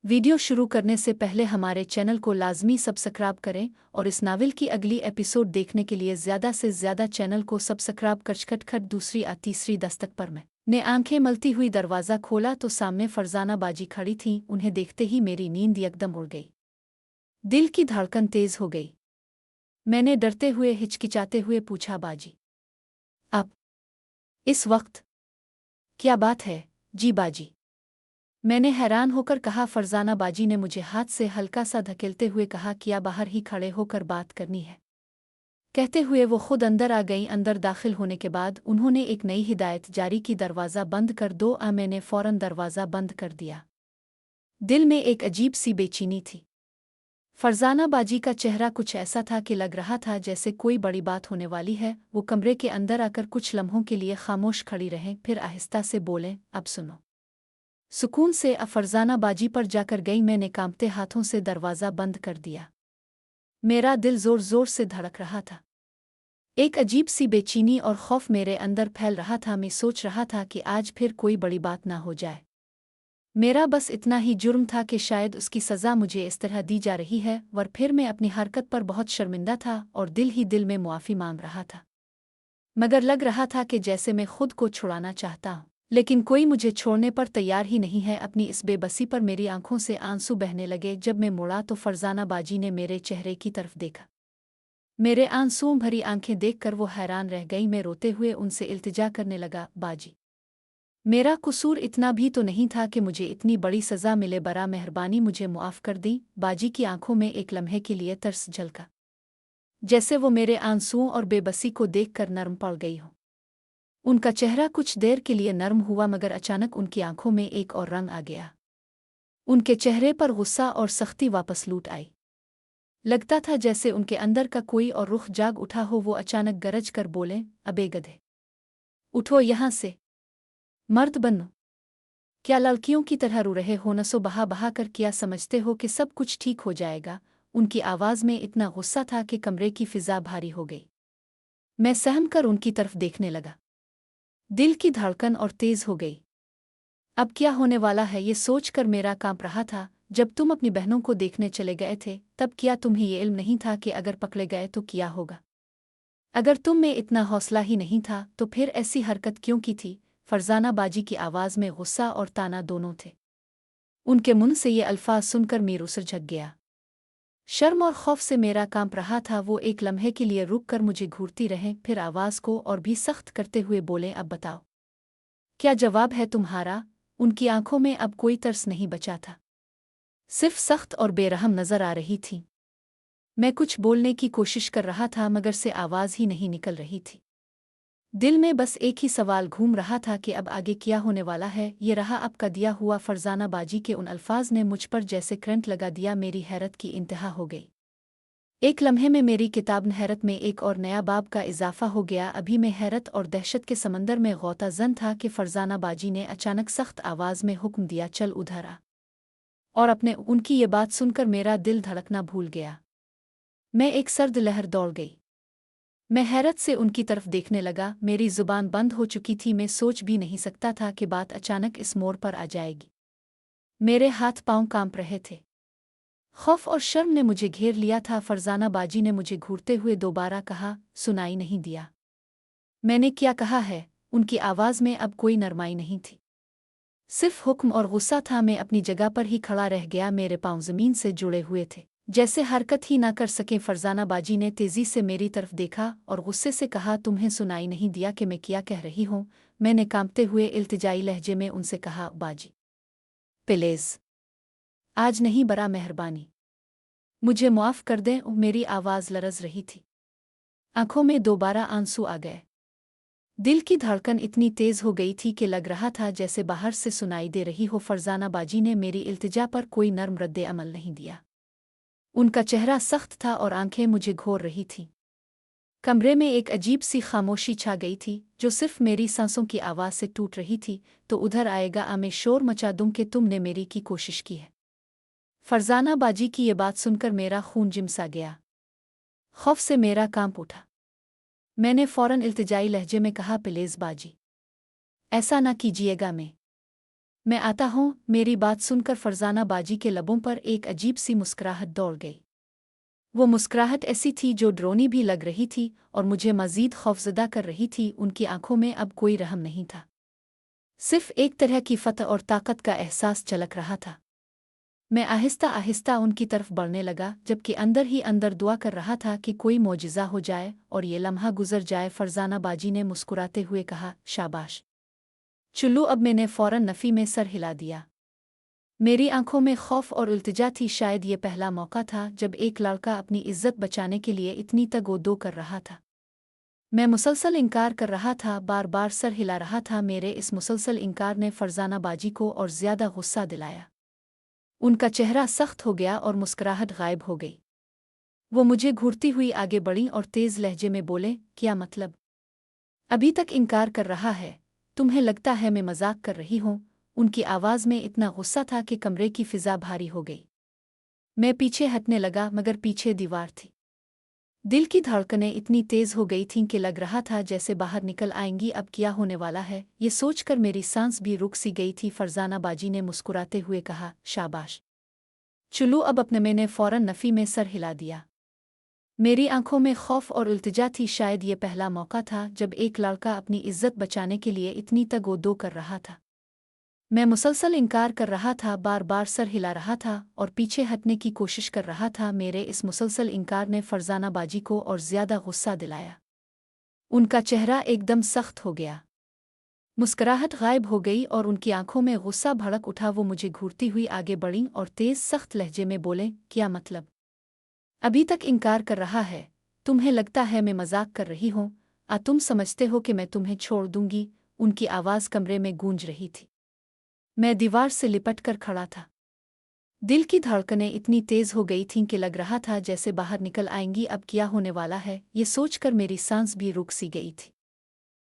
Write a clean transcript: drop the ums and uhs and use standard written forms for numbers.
Video शुरू करने से पहले हमारे चैनल को लाजमी सब्सक्राइब करें और इस नावल की अगली एपिसोड देखने के लिए ज़्यादा से ज़्यादा चैनल को सब्सक्राइब कर खट दूसरी या तीसरी दस्तक पर मैं ने आंखें मलती हुई दरवाज़ा खोला तो सामने फरजाना बाजी खड़ी थीं। उन्हें देखते ही मेरी नींद एकदम उड़ गई। दिल की धड़कन तेज़ हो गई। मैंने डरते हुए हिचकिचाते हुए पूछा, बाजी अब इस वक्त क्या बात है? जी बाजी, मैंने हैरान होकर कहा। फरजाना बाजी ने मुझे हाथ से हल्का सा धकेलते हुए कहा, क्या बाहर ही खड़े होकर बात करनी है? कहते हुए वो खुद अंदर आ गई। अंदर दाखिल होने के बाद उन्होंने एक नई हिदायत जारी की, दरवाज़ा बंद कर दो। मैंने फ़ौरन दरवाज़ा बंद कर दिया। दिल में एक अजीब सी बेचैनी थी। फरजाना बाजी का चेहरा कुछ ऐसा था कि लग रहा था जैसे कोई बड़ी बात होने वाली है। वो कमरे के अंदर आकर कुछ लम्हों के लिए खामोश खड़ी रहें, फिर आहिस्ता से बोलें, अब सुनो। सुकून से फरजाना बाजी पर जाकर गई। मैंने कांपते हाथों से दरवाज़ा बंद कर दिया। मेरा दिल ज़ोर ज़ोर से धड़क रहा था। एक अजीब सी बेचैनी और खौफ मेरे अंदर फैल रहा था। मैं सोच रहा था कि आज फिर कोई बड़ी बात ना हो जाए। मेरा बस इतना ही जुर्म था कि शायद उसकी सज़ा मुझे इस तरह दी जा रही है। वर फिर मैं अपनी हरकत पर बहुत शर्मिंदा था और दिल ही दिल में मुआफ़ी मांग रहा था। मगर लग रहा था कि जैसे मैं खुद को छुड़ाना चाहता हूँ, लेकिन कोई मुझे छोड़ने पर तैयार ही नहीं है। अपनी इस बेबसी पर मेरी आंखों से आंसू बहने लगे। जब मैं मुड़ा तो फरजाना बाजी ने मेरे चेहरे की तरफ देखा। मेरे आंसुओं भरी आंखें देखकर वो हैरान रह गई। मैं रोते हुए उनसे इल्तिजा करने लगा, बाजी, मेरा कसूर इतना भी तो नहीं था कि मुझे इतनी बड़ी सज़ा मिले। बरा मेहरबानी मुझे मुआफ़ कर दी। बाजी की आंखों में एक लम्हे के लिए तरस झलका, जैसे वो मेरे आंसुओं और बेबसी को देखकर नरम पड़ गई हो। उनका चेहरा कुछ देर के लिए नरम हुआ, मगर अचानक उनकी आंखों में एक और रंग आ गया। उनके चेहरे पर गुस्सा और सख्ती वापस लूट आई। लगता था जैसे उनके अंदर का कोई और रुख जाग उठा हो। वो अचानक गरज कर बोले, अबे गधे, उठो यहाँ से, मर्द बनो। क्या लड़कियों की तरह रो रहे हो? नसों बहा बहा कर क्या समझते हो कि सब कुछ ठीक हो जाएगा? उनकी आवाज़ में इतना गुस्सा था कि कमरे की फिजा भारी हो गई। मैं सहम कर उनकी तरफ देखने लगा। दिल की धड़कन और तेज़ हो गई। अब क्या होने वाला है ये सोचकर मेरा कांप रहा था। जब तुम अपनी बहनों को देखने चले गए थे, तब क्या तुम्हें ये इल्म नहीं था कि अगर पकड़े गए तो क्या होगा? अगर तुम में इतना हौसला ही नहीं था तो फिर ऐसी हरकत क्यों की थी? फरजाना बाजी की आवाज़ में गुस्सा और ताना दोनों थे। उनके मुंह से ये अल्फाज सुनकर मीर झक गया। शर्म और खौफ से मेरा कांप रहा था। वो एक लम्हे के लिए रुक कर मुझे घूरती रहें, फिर आवाज़ को और भी सख्त करते हुए बोले, अब बताओ, क्या जवाब है तुम्हारा? उनकी आंखों में अब कोई तरस नहीं बचा था, सिर्फ सख्त और बेरहम नजर आ रही थी। मैं कुछ बोलने की कोशिश कर रहा था, मगर से आवाज़ ही नहीं निकल रही थी। दिल में बस एक ही सवाल घूम रहा था कि अब आगे क्या होने वाला है। ये रहा अब का दिया हुआ। फरजाना बाजी के उन अल्फाज ने मुझ पर जैसे करंट लगा दिया। मेरी हैरत की इंतहा हो गई। एक लम्हे में मेरी किताब हैरत में एक और नया बाब का इजाफा हो गया। अभी मैं हैरत और दहशत के समंदर में गौताजन था कि फरजाना बाजी ने अचानक सख्त आवाज़ में हुक्म दिया, चल उधर आ। और अपने उनकी ये बात सुनकर मेरा दिल धड़कना भूल गया। मैं एक सर्द लहर दौड़ गई। मैं हैरत से उनकी तरफ देखने लगा। मेरी जुबान बंद हो चुकी थी। मैं सोच भी नहीं सकता था कि बात अचानक इस मोड़ पर आ जाएगी। मेरे हाथ पांव कांप रहे थे। खौफ और शर्म ने मुझे घेर लिया था। फरजाना बाजी ने मुझे घूरते हुए दोबारा कहा, सुनाई नहीं दिया? मैंने क्या कहा है? उनकी आवाज़ में अब कोई नरमाई नहीं थी, सिर्फ हुक्म और गुस्सा था। मैं अपनी जगह पर ही खड़ा रह गया। मेरे पांव ज़मीन से जुड़े हुए थे, जैसे हरकत ही ना कर सके। फरजाना बाजी ने तेज़ी से मेरी तरफ देखा और गुस्से से कहा, तुम्हें सुनाई नहीं दिया कि मैं क्या कह रही हूँ? मैंने कांपते हुए इल्तिजाई लहजे में उनसे कहा, बाजी प्लीज़, आज नहीं, बरा मेहरबानी, मुझे मुआफ़ कर दें। मेरी आवाज़ लरज़ रही थी। आंखों में दोबारा आंसू आ गए। दिल की धड़कन इतनी तेज़ हो गई थी कि लग रहा था जैसे बाहर से सुनाई दे रही हो। फरजाना बाजी ने मेरी इल्तिजा पर कोई नर्म रद्द अमल नहीं दिया। उनका चेहरा सख्त था और आंखें मुझे घोर रही थीं। कमरे में एक अजीब सी खामोशी छा गई थी, जो सिर्फ मेरी सांसों की आवाज़ से टूट रही थी। तो उधर आएगा मैं शोर मचा दूं कि तुमने मेरी की कोशिश की है। फरजाना बाजी की ये बात सुनकर मेरा खून जिम सा गया। खौफ से मेरा कांप उठा। मैंने फ़ौरन इल्तिजाई लहजे में कहा, प्लीज़ बाजी, ऐसा ना कीजिएगा। मैं आता हूँ। मेरी बात सुनकर फरजाना बाजी के लबों पर एक अजीब सी मुस्कुराहट दौड़ गई। वो मुस्कुराहट ऐसी थी जो डरावनी भी लग रही थी और मुझे मज़ीद खौफज़दा कर रही थी। उनकी आंखों में अब कोई रहम नहीं था, सिर्फ एक तरह की फतह और ताकत का एहसास झलक रहा था। मैं आहिस्ता आहिस्ता उनकी तरफ बढ़ने लगा, जबकि अंदर ही अंदर दुआ कर रहा था कि कोई मौजिज़ा हो जाए और ये लम्हा गुजर जाए। फरजाना बाजी ने मुस्कुराते हुए कहा, शाबाश चुल्लू। अब मैंने फ़ौरन नफ़ी में सर हिला दिया। मेरी आंखों में खौफ और इल्तिजा थी। शायद ये पहला मौका था जब एक लड़का अपनी इज्जत बचाने के लिए इतनी तगोदो कर रहा था। मैं मुसलसल इनकार कर रहा था, बार बार सर हिला रहा था। मेरे इस मुसलसल इनकार ने फरजाना बाजी को और ज़्यादा गुस्सा दिलाया। उनका चेहरा सख्त हो गया और मुस्कुराहट गायब हो गई। वो मुझे घूरती हुई आगे बढ़ी और तेज़ लहजे में बोले, क्या मतलब? अभी तक इनकार कर रहा है? तुम्हें लगता है मैं मजाक कर रही हूँ? उनकी आवाज़ में इतना गुस्सा था कि कमरे की फ़िज़ा भारी हो गई। मैं पीछे हटने लगा, मगर पीछे दीवार थी। दिल की धड़कनें इतनी तेज़ हो गई थीं कि लग रहा था जैसे बाहर निकल आएंगी। अब क्या होने वाला है, ये सोचकर मेरी सांस भी रुक सी गई थी। फरजाना बाजी ने मुस्कुराते हुए कहा, शाबाश चुल्लू। अब अपने मैंने फ़ौरन नफ़ी में सर हिला दिया। मेरी आंखों में खौफ और इल्तिजा थी। शायद ये पहला मौका था जब एक लड़का अपनी इज्जत बचाने के लिए इतनी तगोदो कर रहा था। मैं मुसलसल इनकार कर रहा था, बार बार सर हिला रहा था और पीछे हटने की कोशिश कर रहा था। मेरे इस मुसलसल इनकार ने फरजाना बाजी को और ज़्यादा गुस्सा दिलाया। उनका चेहरा एकदम सख्त हो गया, मुस्कुराहट गायब हो गई और उनकी आंखों में गुस्सा भड़क उठा। वो मुझे घूरती हुई आगे बढ़ीं और तेज़ सख्त लहजे में बोले, क्या मतलब? अभी तक इनकार कर रहा है? तुम्हें लगता है मैं मजाक कर रही हूँ? तुम समझते हो कि मैं तुम्हें छोड़ दूंगी? उनकी आवाज़ कमरे में गूंज रही थी। मैं दीवार से लिपट कर खड़ा था। दिल की धड़कनें इतनी तेज़ हो गई थीं कि लग रहा था जैसे बाहर निकल आएंगी। अब क्या होने वाला है, ये सोचकर मेरी सांस भी रुक सी गई थी।